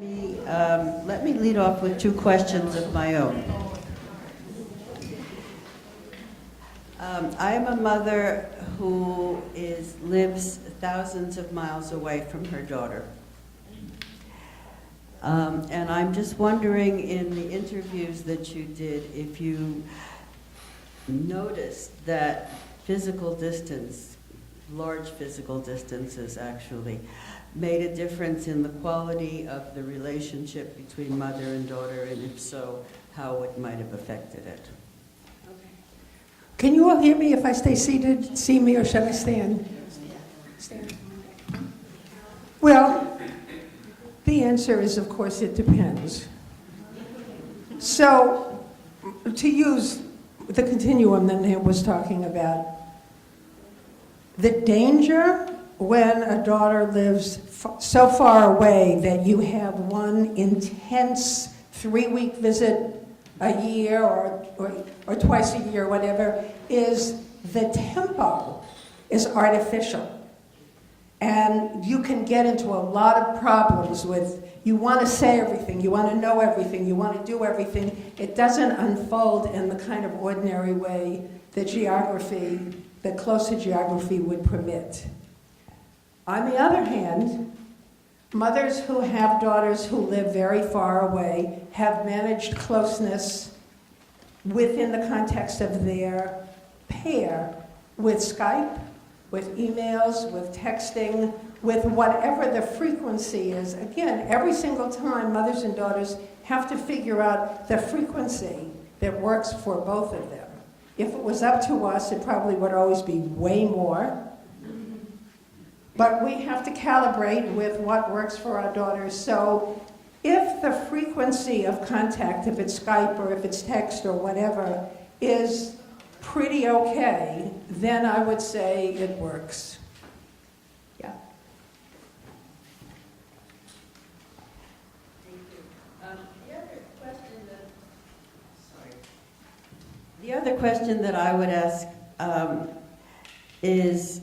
Let me lead off with two questions of my own. I am a mother who lives thousands of miles away from her daughter. And I'm just wondering, in the interviews that you did, if you noticed that physical distance, large physical distances actually, made a difference in the quality of the relationship between mother and daughter, and if so, how it might have affected it. Can you all hear me if I stay seated? See me, or should I stand? Stand. Well, the answer is, of course, it depends. So, to use the continuum that Nan was talking about, the danger when a daughter lives so far away that you have one intense 3-week visit a year or twice a year, whatever, is the tempo is artificial. And you can get into a lot of problems with, you want to say everything, you want to know everything, you want to do everything. It doesn't unfold in the kind of ordinary way that geography, the closer geography would permit. On the other hand, mothers who have daughters who live very far away have managed closeness within the context of their pair with Skype, with emails, with texting, with whatever the frequency is. Again, every single time, mothers and daughters have to figure out the frequency that works for both of them. If it was up to us, it probably would always be way more. But we have to calibrate with what works for our daughters. So if the frequency of contact, if it's Skype or if it's text or whatever, is pretty okay, then I would say it works. Yeah. The other question that I would ask is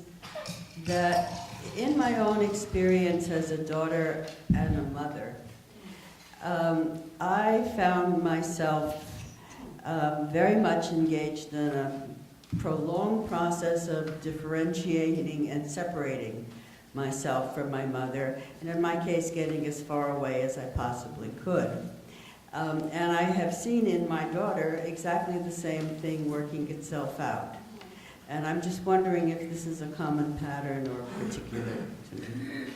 that in my own experience as a daughter and a mother, I found myself very much engaged in a prolonged process of differentiating and separating myself from my mother, and in my case, getting as far away as I possibly could. And I have seen in my daughter exactly the same thing working itself out. And I'm just wondering if this is a common pattern or particular to me.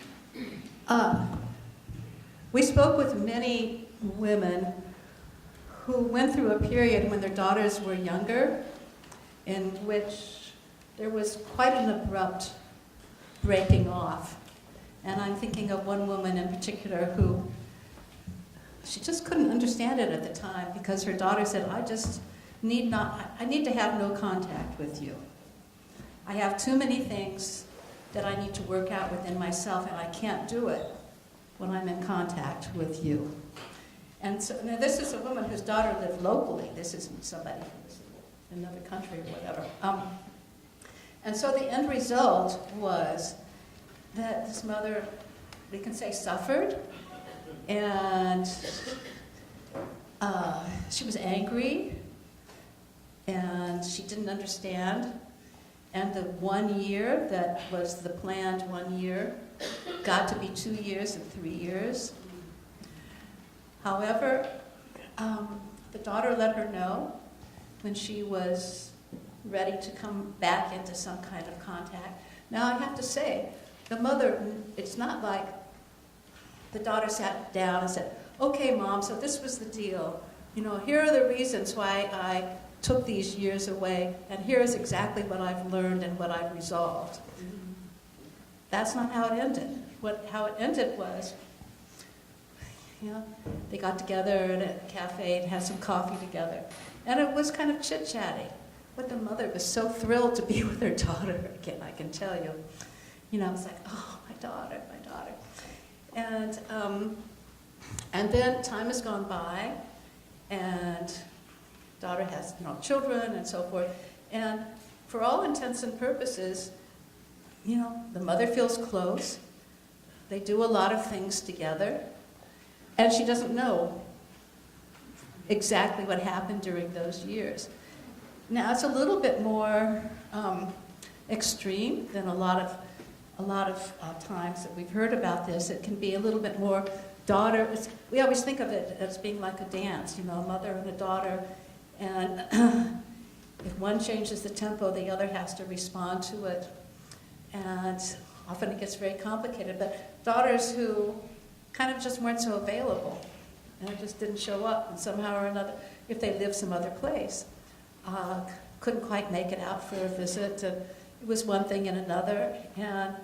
We spoke with many women who went through a period when their daughters were younger, in which there was quite an abrupt breaking off. And I'm thinking of one woman in particular who, she just couldn't understand it at the time because her daughter said, I need to have no contact with you. I have too many things that I need to work out within myself, and I can't do it when I'm in contact with you. And so now this is a woman whose daughter lived locally. This isn't somebody who's in another country or whatever. And so the end result was that this mother, we can say, suffered, and she was angry, and she didn't understand. And the 1 year that was the planned 1 year got to be 2 years and 3 years. However, the daughter let her know when she was ready to come back into some kind of contact. Now, I have to say, the mother, it's not like the daughter sat down and said, okay, Mom, so this was the deal. You know, here are the reasons why I took these years away, and here is exactly what I've learned and what I've resolved. That's not how it ended. How it ended was, you know, they got together at a cafe and had some coffee together. And it was kind of chit-chatting. But the mother was so thrilled to be with her daughter again, I can tell you. You know, it's like, oh, my daughter, my daughter. And then time has gone by, and daughter has, you know, children and so forth. And for all intents and purposes, you know, the mother feels close. They do a lot of things together. And she doesn't know exactly what happened during those years. Now, it's a little bit more extreme than a lot of times that we've heard about this. It can be a little bit more we always think of it as being like a dance, a mother and a daughter, and if one changes the tempo, the other has to respond to it. And often it gets very complicated, but daughters who kind of just weren't so available and just didn't show up, and somehow or another, if they lived some other place, couldn't quite make it out for a visit. It was one thing and another, and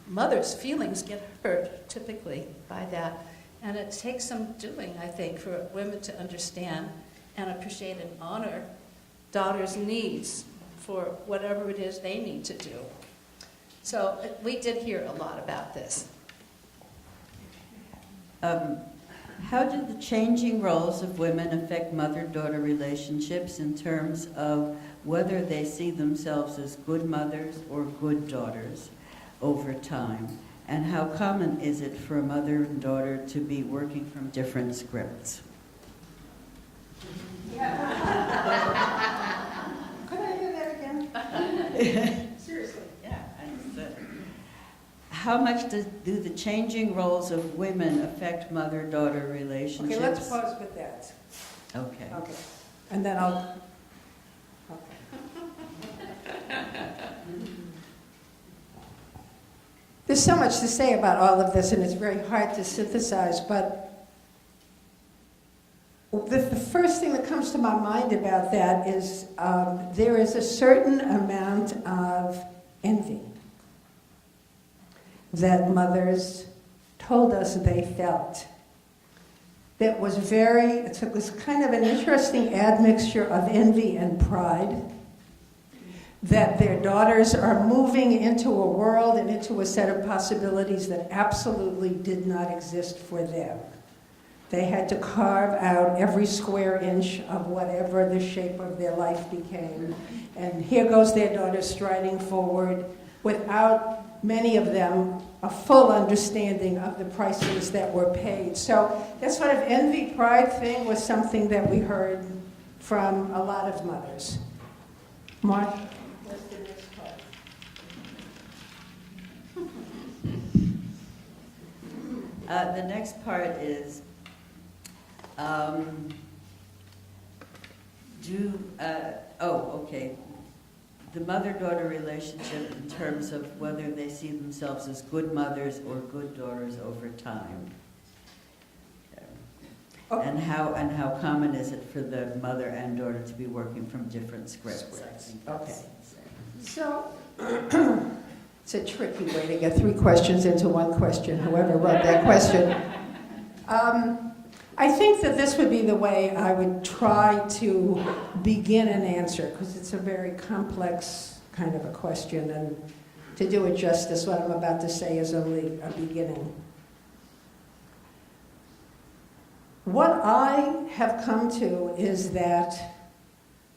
mothers' feelings get hurt typically by that. And it takes some doing, I think, for women to understand and appreciate and honor daughters' needs for whatever it is they need to do. So we did hear a lot about this. How do the changing roles of women affect mother-daughter relationships in terms of whether they see themselves as good mothers or good daughters over time? And how common is it for a mother and daughter to be working from different scripts? Could I hear that again? Seriously. Yeah, I understood. How much do the changing roles of women affect mother-daughter relationships? Okay, let's pause with that. Okay. Okay. And then I'll... Okay. There's so much to say about all of this, and it's very hard to synthesize, but the first thing that comes to my mind about that is there is a certain amount of envy that mothers told us they felt. That was it was kind of an interesting admixture of envy and pride, that their daughters are moving into a world and into a set of possibilities that absolutely did not exist for them. They had to carve out every square inch of whatever the shape of their life became. And here goes their daughter striding forward without many of them a full understanding of the prices that were paid. So that sort of envy, pride thing was something that we heard from a lot of mothers. Mark? What's the next part? The next part is, the mother-daughter relationship in terms of whether they see themselves as good mothers or good daughters over time. Okay. And how common is it for the mother and daughter to be working from different scripts? I think that's- So, it's a tricky way to get 3 questions into 1 question, whoever wrote that question. I think that this would be the way I would try to begin an answer, because it's a very complex kind of a question, and to do it justice, what I'm about to say is only a beginning. What I have come to is that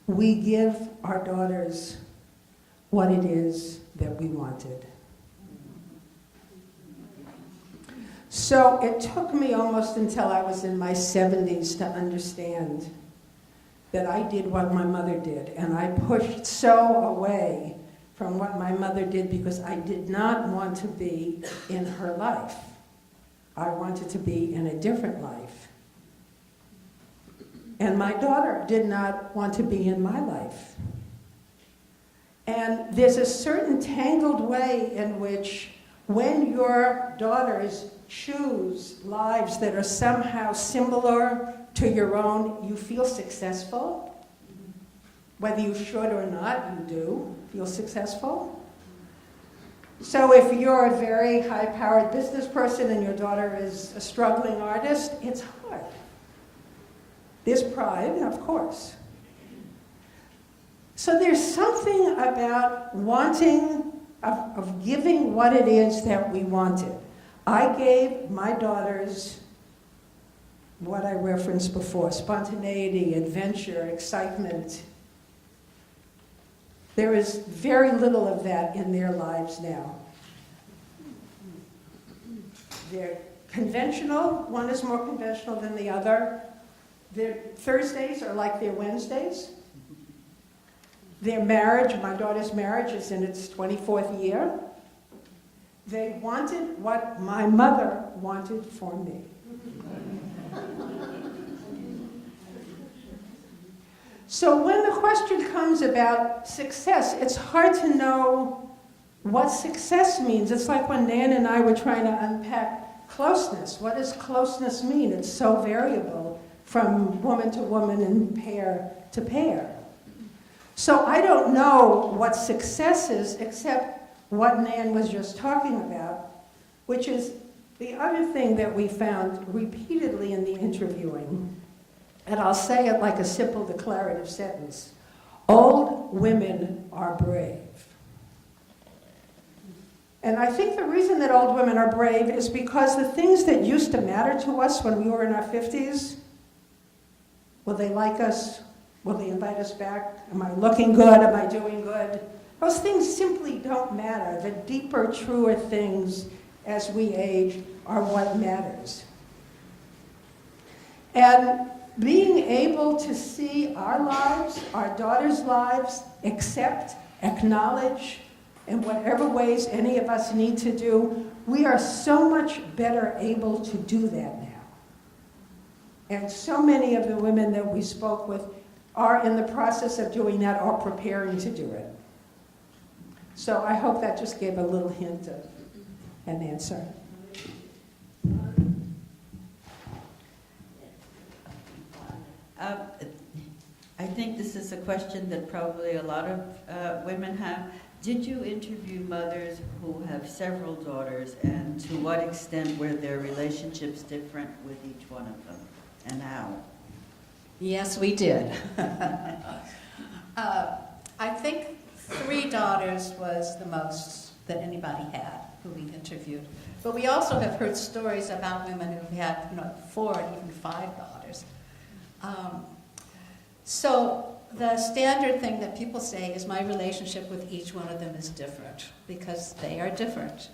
we give our daughters what it is that we wanted. So it took me almost until I was in my 70s to understand that I did what my mother did, and I pushed so away from what my mother did because I did not want to be in her life. I wanted to be in a different life. And my daughter did not want to be in my life. And there's a certain tangled way in which when your daughters choose lives that are somehow similar to your own, you feel successful. Whether you should or not, you do feel successful. So if you're a very high-powered business person and your daughter is a struggling artist, it's hard. There's pride, of course. So there's something about wanting, of giving what it is that we wanted. I gave my daughters what I referenced before: spontaneity, adventure, excitement. There is very little of that in their lives now. They're conventional. One is more conventional than the other. Their Thursdays are like their Wednesdays. Their marriage, my daughter's marriage, is in its 24th year. They wanted what my mother wanted for me. So when the question comes about success, it's hard to know what success means. It's like when Nan and I were trying to unpack closeness. What does closeness mean? It's so variable from woman to woman and pair to pair. So I don't know what success is except what Nan was just talking about, which is the other thing that we found repeatedly in the interviewing. And I'll say it like a simple declarative sentence. Old women are brave. And I think the reason that old women are brave is because the things that used to matter to us when we were in our 50s, will they like us? Will they invite us back? Am I looking good? Am I doing good? Those things simply don't matter. The deeper, truer things as we age are what matters. And being able to see our lives, our daughters' lives, accept, acknowledge, in whatever ways any of us need to do, we are so much better able to do that now. And so many of the women that we spoke with are in the process of doing that or preparing to do it. So I hope that just gave a little hint of an answer. I think this is a question that probably a lot of women have. Did you interview mothers who have several daughters, and to what extent were their relationships different with each one of them, and how? Yes, we did. I think 3 daughters was the most that anybody had who we interviewed. But we also have heard stories about women who had 4 and even 5 daughters. So the standard thing that people say is my relationship with each one of them is different because they are different.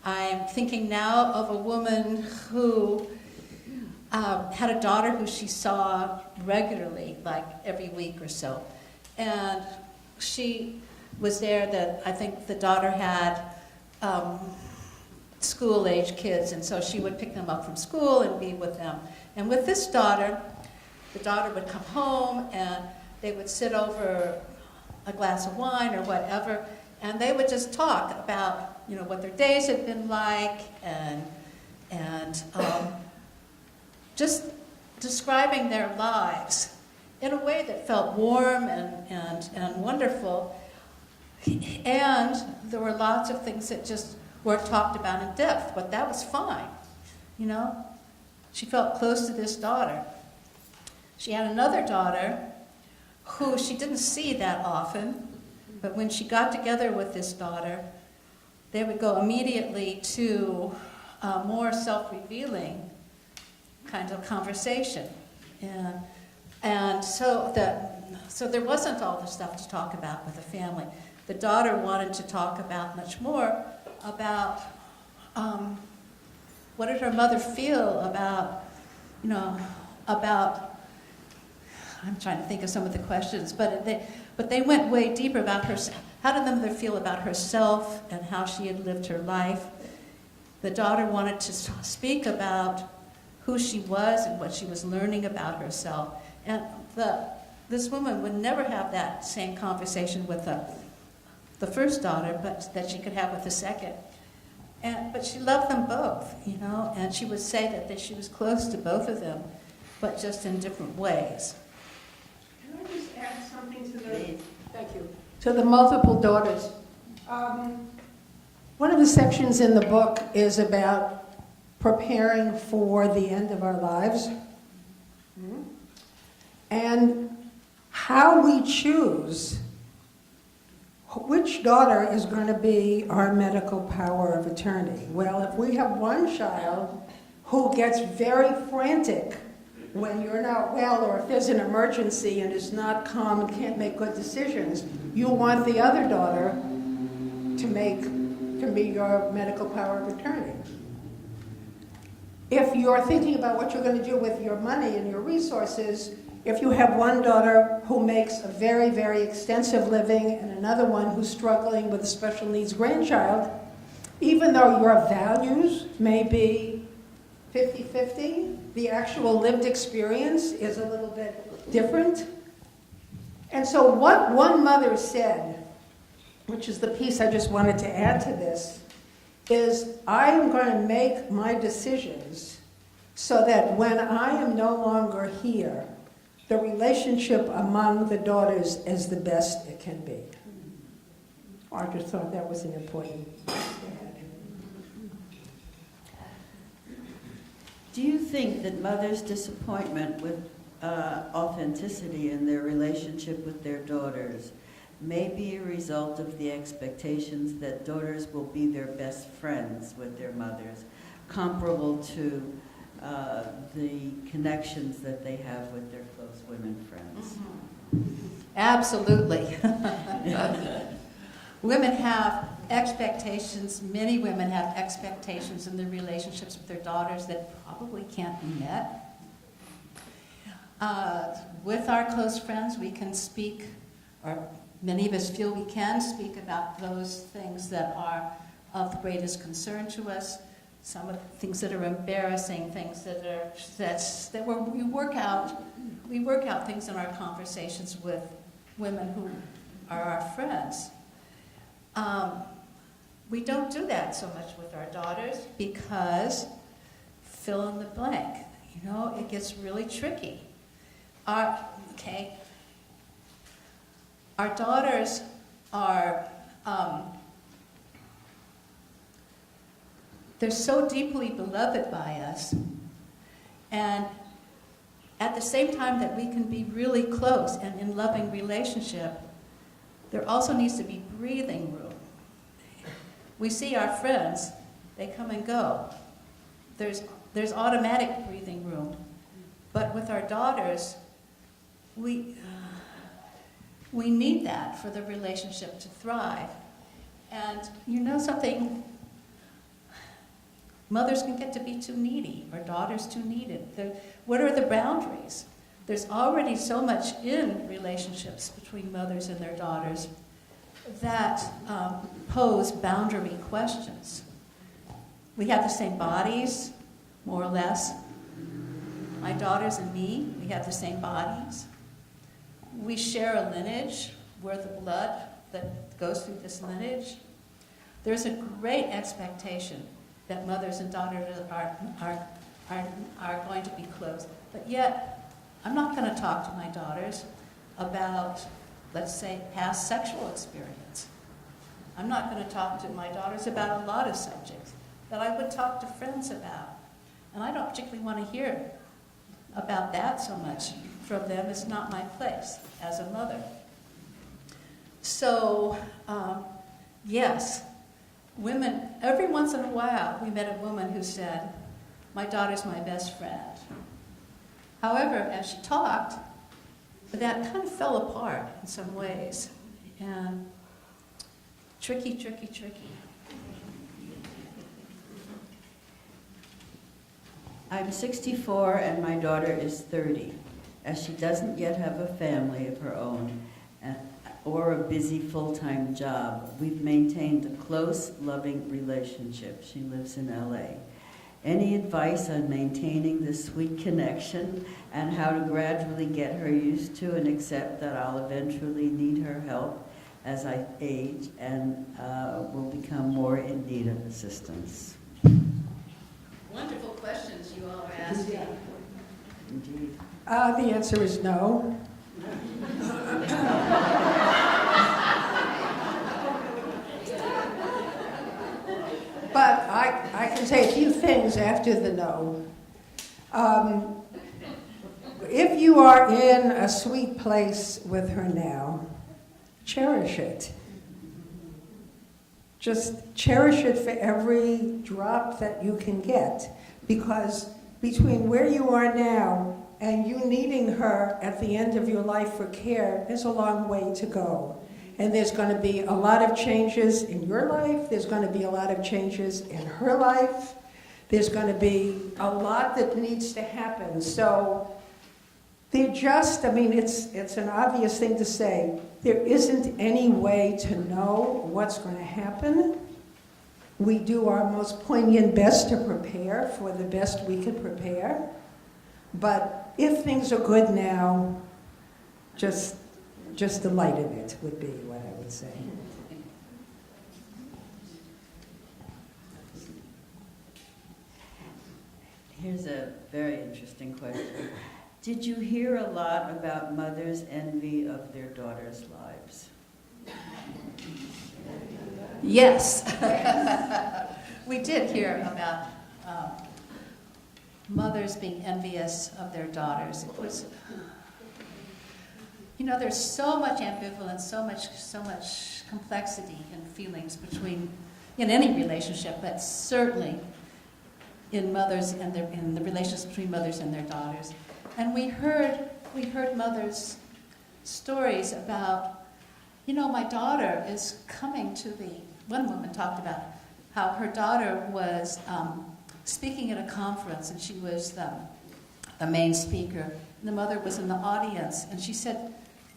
I'm thinking now of a woman who had a daughter who she saw regularly, like every week or so. And she was there that I think the daughter had school-age kids, and so she would pick them up from school and be with them. And with this daughter, the daughter would come home and they would sit over a glass of wine or whatever, and they would just talk about, what their days had been like and just describing their lives in a way that felt warm and wonderful. And there were lots of things that just weren't talked about in depth, but that was fine. She felt close to this daughter. She had another daughter who she didn't see that often, but when she got together with this daughter, they would go immediately to more self-revealing kind of conversation. And so there wasn't all the stuff to talk about with the family. The daughter wanted to talk about much more about what did her mother feel about, I'm trying to think of some of the questions, but they went way deeper about herself. How did the mother feel about herself and how she had lived her life? The daughter wanted to speak about who she was and what she was learning about herself. And this woman would never have that same conversation with the first daughter, but that she could have with the second. But she loved them both, and she would say that she was close to both of them, but just in different ways. Can I just add something to the, thank you, to the multiple daughters? One of the sections in the book is about preparing for the end of our lives. And how we choose which daughter is going to be our medical power of attorney. Well, if we have one child who gets very frantic when you're not well, or if there's an emergency and is not calm and can't make good decisions, you want the other daughter to be your medical power of attorney. if you're thinking about what you're going to do with your money and your resources, if you have one daughter who makes a very, very extensive living and another one who's struggling with a special needs grandchild, even though your values may be 50-50, the actual lived experience is a little bit different. And so what one mother said, which is the piece I just wanted to add to this, is I am going to make my decisions so that when I am no longer here, the relationship among the daughters is the best it can be. I just thought that was an important piece to add. Do you think that mothers' disappointment with authenticity in their relationship with their daughters may be a result of the expectations that daughters will be their best friends with their mothers, comparable to the connections that they have with their close women friends? Absolutely. Women have expectations, many women have expectations in their relationships with their daughters that probably can't be met. With our close friends, we can speak, or many of us feel we can speak about those things that are of the greatest concern to us, some of the things that are embarrassing, things that we work out things in our conversations with women who are our friends. We don't do that so much with our daughters because fill in the blank. You know, it gets really tricky. Our daughters are, they're so deeply beloved by us, and at the same time that we can be really close and in loving relationship, there also needs to be breathing room. We see our friends, they come and go. There's automatic breathing room. But with our daughters, we need that for the relationship to thrive. And you know something? Mothers can get to be too needy, or daughters too needed. What are the boundaries? There's already so much in relationships between mothers and their daughters that pose boundary questions. We have the same bodies, more or less. My daughters and me, we have the same bodies. We share a lineage. We're the blood that goes through this lineage. There's a great expectation that mothers and daughters are going to be close. But yet, I'm not going to talk to my daughters about, let's say, past sexual experience. I'm not going to talk to my daughters about a lot of subjects that I would talk to friends about. And I don't particularly want to hear about that so much from them. It's not my place as a mother. So, yes, women, every once in a while, we met a woman who said, my daughter's my best friend. However, as she talked, that kind of fell apart in some ways. And tricky, tricky, tricky. I'm 64 and my daughter is 30. As she doesn't yet have a family of her own or a busy full-time job, we've maintained a close, loving relationship. She lives in LA. Any advice on maintaining this sweet connection and how to gradually get her used to and accept that I'll eventually need her help as I age and will become more in need of assistance? Wonderful questions you all are asking. Indeed. The answer is no. But I can say a few things after the no. If you are in a sweet place with her now, cherish it. Just cherish it for every drop that you can get, because between where you are now and you needing her at the end of your life for care, there's a long way to go. And there's going to be a lot of changes in your life. There's going to be a lot of changes in her life. There's going to be a lot that needs to happen. So they're just, I mean, it's an obvious thing to say. There isn't any way to know what's going to happen. We do our most poignant best to prepare for the best we can prepare. But if things are good now, just the light of it would be what I would say. Here's a very interesting question. Did you hear a lot about mothers' envy of their daughters' lives? Yes. We did hear about mothers being envious of their daughters. It was, you know, there's so much ambivalence, so much complexity in feelings in any relationship, but certainly in mothers and in the relationships between mothers and their daughters. And we heard mothers' stories about, you know, my daughter is coming to one woman talked about how her daughter was speaking at a conference, and she was the main speaker, and the mother was in the audience, and she said,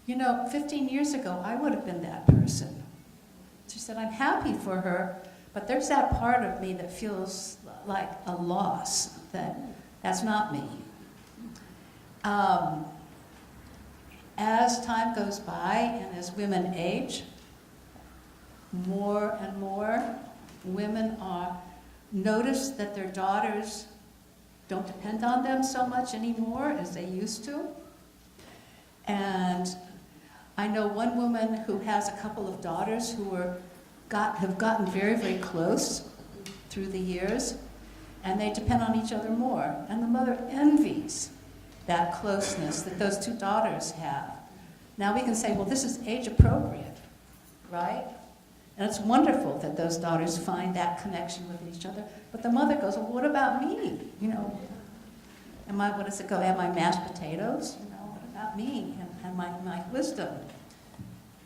you know, 15 years ago, I would have been that person. She said, I'm happy for her, but there's that part of me that feels like a loss, that's not me. As time goes by and as women age, more and more women notice that their daughters don't depend on them so much anymore as they used to. And I know one woman who has a couple of daughters who have gotten very, very close through the years, and they depend on each other more. And the mother envies that closeness that those two daughters have. Now we can say, well, this is age appropriate, right? And it's wonderful that those daughters find that connection with each other. But the mother goes, well, what about me? You know, what does it go? Am I mashed potatoes? You know, what about me and my wisdom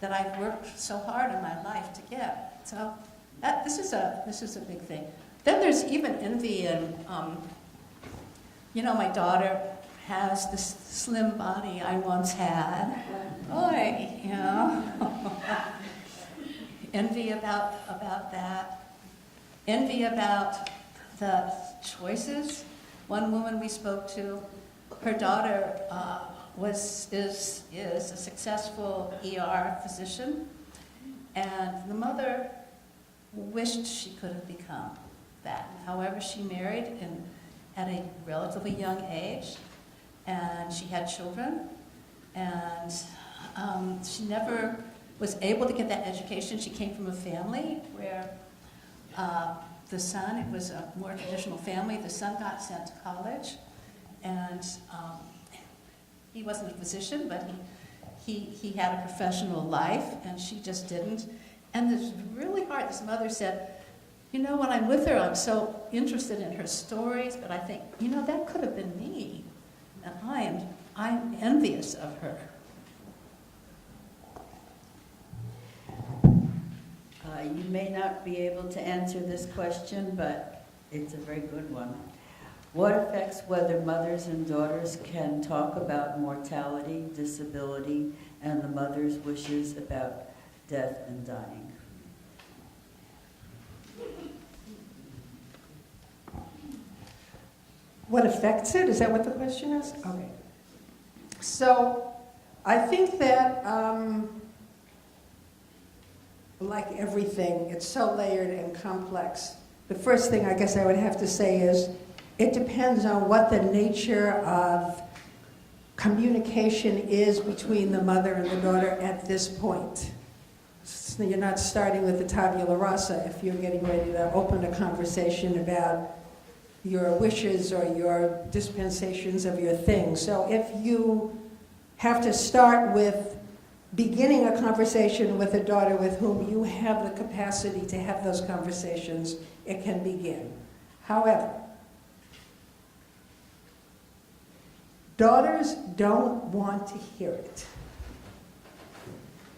that I've worked so hard in my life to get? So this is a big thing. Then there's even envy in, you know, my daughter has this slim body I once had. Boy, you know. Envy about that. Envy about the choices. One woman we spoke to, her daughter is a successful ER physician, and the mother wished she could have become that. However, she married at a relatively young age, and she had children, and she never was able to get that education. She came from a family where the son, it was a more traditional family, the son got sent to college, and he wasn't a physician, but he had a professional life, and she just didn't. And it's really hard. This mother said, you know, when I'm with her, I'm so interested in her stories, but I think, you know, that could have been me, and I'm envious of her. You may not be able to answer this question, but it's a very good one. What affects whether mothers and daughters can talk about mortality, disability, and the mother's wishes about death and dying? What affects it? Is that what the question is? Okay. So I think that, like everything, it's so layered and complex. The first thing I guess I would have to say is it depends on what the nature of communication is between the mother and the daughter at this point. So you're not starting with the tabula rasa if you're getting ready to open a conversation about your wishes or your dispensations of your things. So if you have to start with beginning a conversation with a daughter with whom you have the capacity to have those conversations, it can begin. However, daughters don't want to hear it.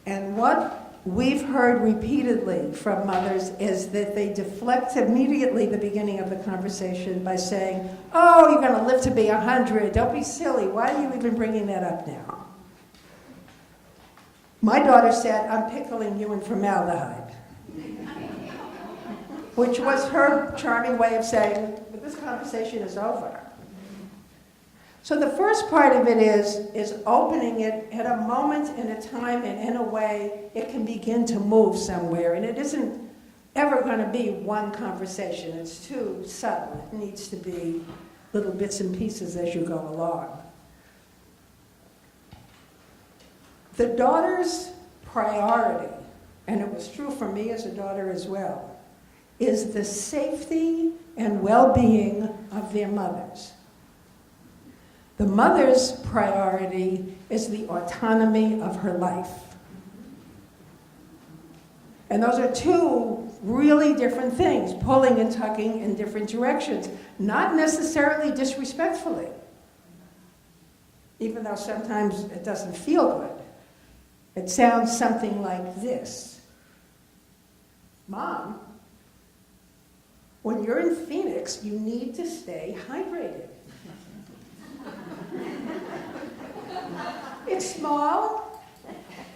And what we've heard repeatedly from mothers is that they deflect immediately the beginning of the conversation by saying, oh, you're going to live to be 100. Don't be silly. Why are you even bringing that up now? My daughter said, I'm pickling you in formaldehyde, which was her charming way of saying, but this conversation is over. So the first part of it is opening it at a moment in a time and in a way it can begin to move somewhere. And it isn't ever going to be one conversation. It's too subtle. It needs to be little bits and pieces as you go along. The daughter's priority, and it was true for me as a daughter as well, is the safety and well-being of their mothers. The mother's priority is the autonomy of her life. And those are two really different things, pulling and tugging in different directions, not necessarily disrespectfully, even though sometimes it doesn't feel good. It sounds something like this. Mom, when you're in Phoenix, you need to stay hydrated. It's small,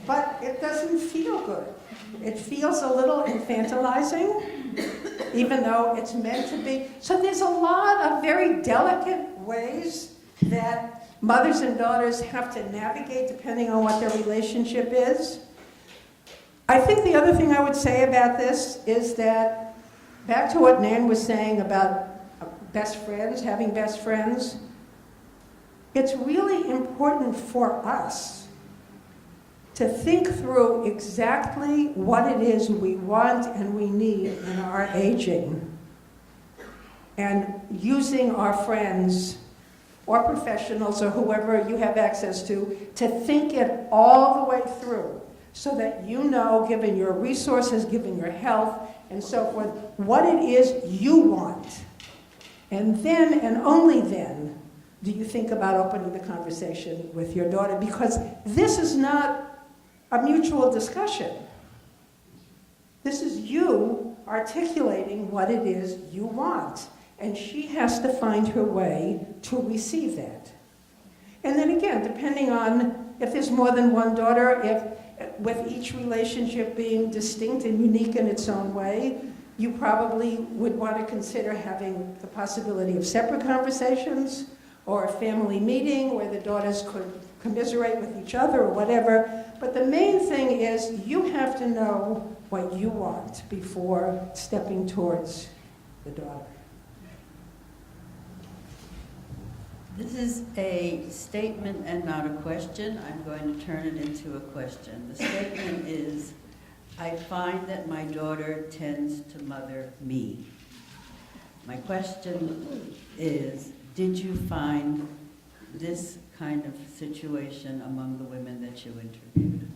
but it doesn't feel good. It feels a little infantilizing, even though it's meant to be. So there's a lot of very delicate ways that mothers and daughters have to navigate depending on what their relationship is. I think the other thing I would say about this is that, back to what Nan was saying about best friends, having best friends, it's really important for us to think through exactly what it is we want and we need in our aging. And using our friends or professionals or whoever you have access to think it all the way through so that you know, given your resources, given your health, and so forth, what it is you want. And then, and only then, do you think about opening the conversation with your daughter? Because this is not a mutual discussion. This is you articulating what it is you want. And she has to find her way to receive that. And then again, depending on if there's more than one daughter, if with each relationship being distinct and unique in its own way, you probably would want to consider having the possibility of separate conversations, or a family meeting where the daughters could commiserate with each other or whatever. But the main thing is you have to know what you want before stepping towards the daughter. This is a statement and not a question. I'm going to turn it into a question. The statement is, I find that my daughter tends to mother me. My question is, did you find this kind of situation among the women that you interviewed?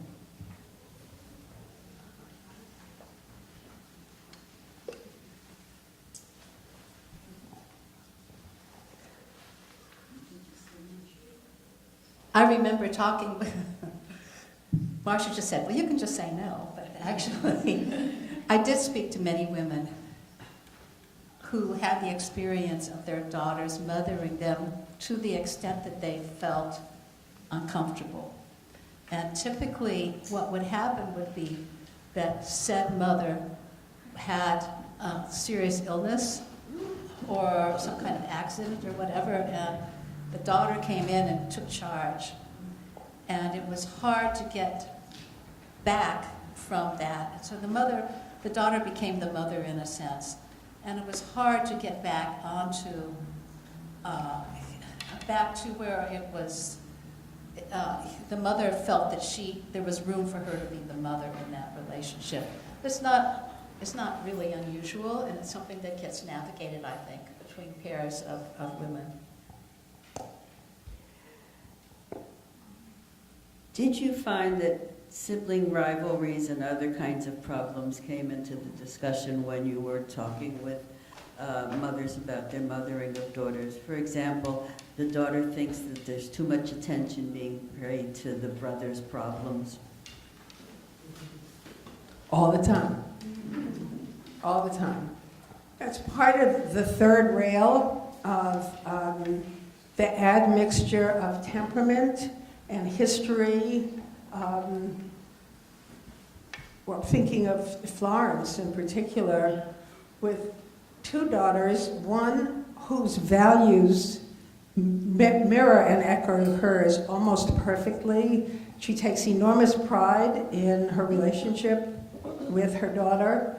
I remember talking, Marcia just said, well, you can just say no, but actually, I did speak to many women who had the experience of their daughters mothering them to the extent that they felt uncomfortable. And typically, what would happen would be that said mother had a serious illness or some kind of accident or whatever, and the daughter came in and took charge. And it was hard to get back from that. So the daughter became the mother in a sense. And it was hard to get back onto, back to where it was, the mother felt that there was room for her to be the mother in that relationship. It's not really unusual, and it's something that gets navigated, I think, between pairs of women. Did you find that sibling rivalries and other kinds of problems came into the discussion when you were talking with mothers about their mothering of daughters? For example, the daughter thinks that there's too much attention being paid to the brother's problems. all the time. All the time. That's part of the third rail of the admixture of temperament and history. Well, thinking of Florence in particular, with two daughters, one whose values mirror and echo hers almost perfectly. She takes enormous pride in her relationship with her daughter.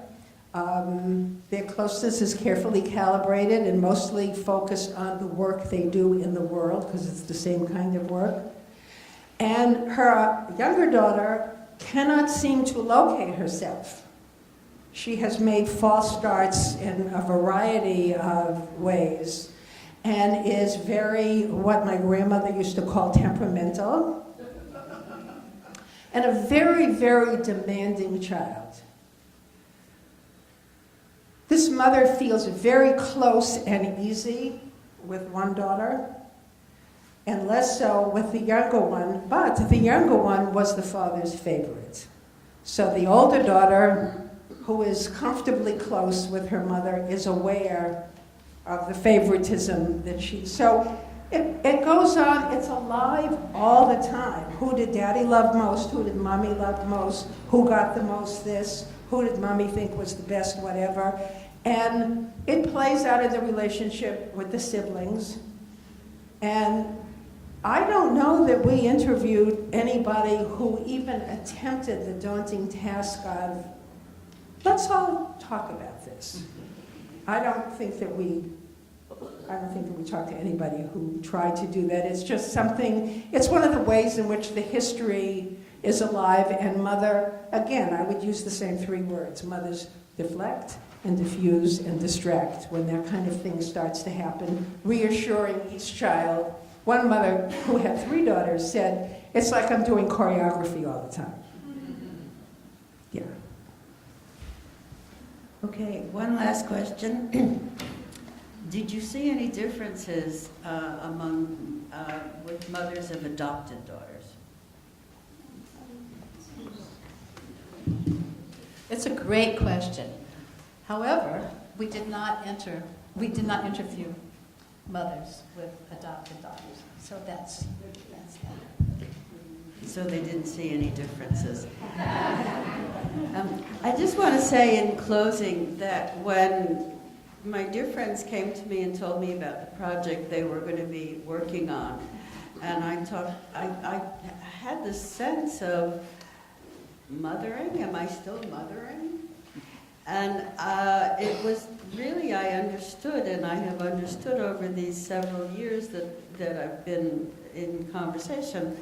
Their closeness is carefully calibrated and mostly focused on the work they do in the world, because it's the same kind of work. And her younger daughter cannot seem to locate herself. She has made false starts in a variety of ways and is very, what my grandmother used to call temperamental, and a very, very demanding child. This mother feels very close and easy with one daughter, and less so with the younger one, but the younger one was the father's favorite. So the older daughter, who is comfortably close with her mother, is aware of the favoritism that so it goes on, it's alive all the time. Who did daddy love most? Who did mommy love most? Who got the most this? Who did mommy think was the best whatever? And it plays out in the relationship with the siblings. And I don't know that we interviewed anybody who even attempted the daunting task of, let's all talk about this. I don't think that we talked to anybody who tried to do that. It's just something, it's one of the ways in which the history is alive, and mother, again, I would use the same three words. Mothers deflect and diffuse and distract when that kind of thing starts to happen, reassuring each child. One mother who had 3 daughters said, it's like I'm doing choreography all the time. Yeah. Okay, one last question. Did you see any differences with mothers of adopted daughters? It's a great question. However, we did not interview mothers with adopted daughters. So that's that. So they didn't see any differences. I just want to say in closing that when my dear friends came to me and told me about the project they were going to be working on, and I had this sense of mothering. Am I still mothering? And it was really, I understood, and I have understood over these several years that I've been in conversation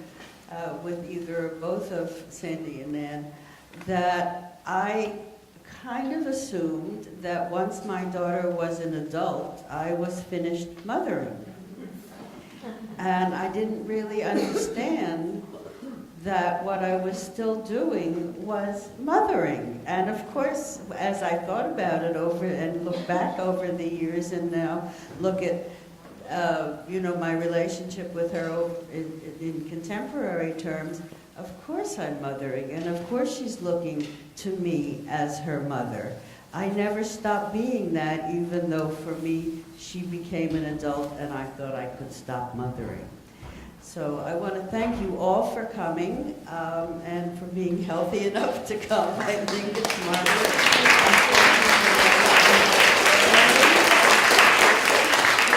with either or both of Sandy and Nan, that I kind of assumed that once my daughter was an adult, I was finished mothering. And I didn't really understand that what I was still doing was mothering. And of course, as I thought about it and look back over the years and now look at my relationship with her in contemporary terms, of course I'm mothering, and of course she's looking to me as her mother. I never stopped being that, even though for me she became an adult and I thought I could stop mothering. So I want to thank you all for coming and for being healthy enough to come. I think it's marvelous.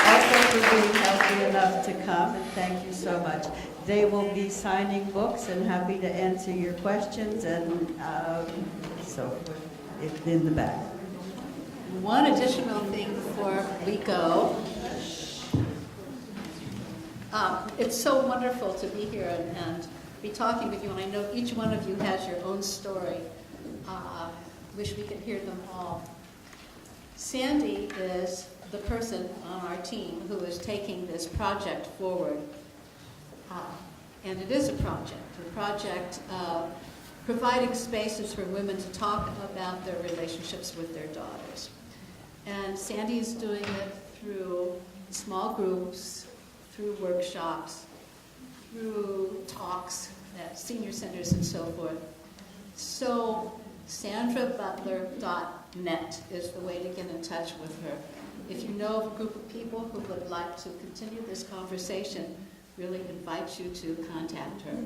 Also for being healthy enough to come, and thank you so much. They will be signing books and happy to answer your questions and so forth. It's in the back. One additional thing before we go. It's so wonderful to be here and be talking with you, and I know each one of you has your own story. Wish we could hear them all. Sandy is the person on our team who is taking this project forward. And it is a project of providing spaces for women to talk about their relationships with their daughters. And Sandy is doing it through small groups, through workshops, through talks at senior centers and so forth. So sandrabutler.net is the way to get in touch with her. If you know of a group of people who would like to continue this conversation, really invite you to contact her.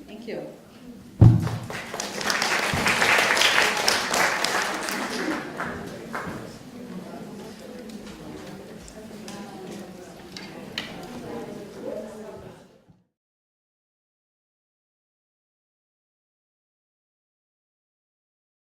Thank you.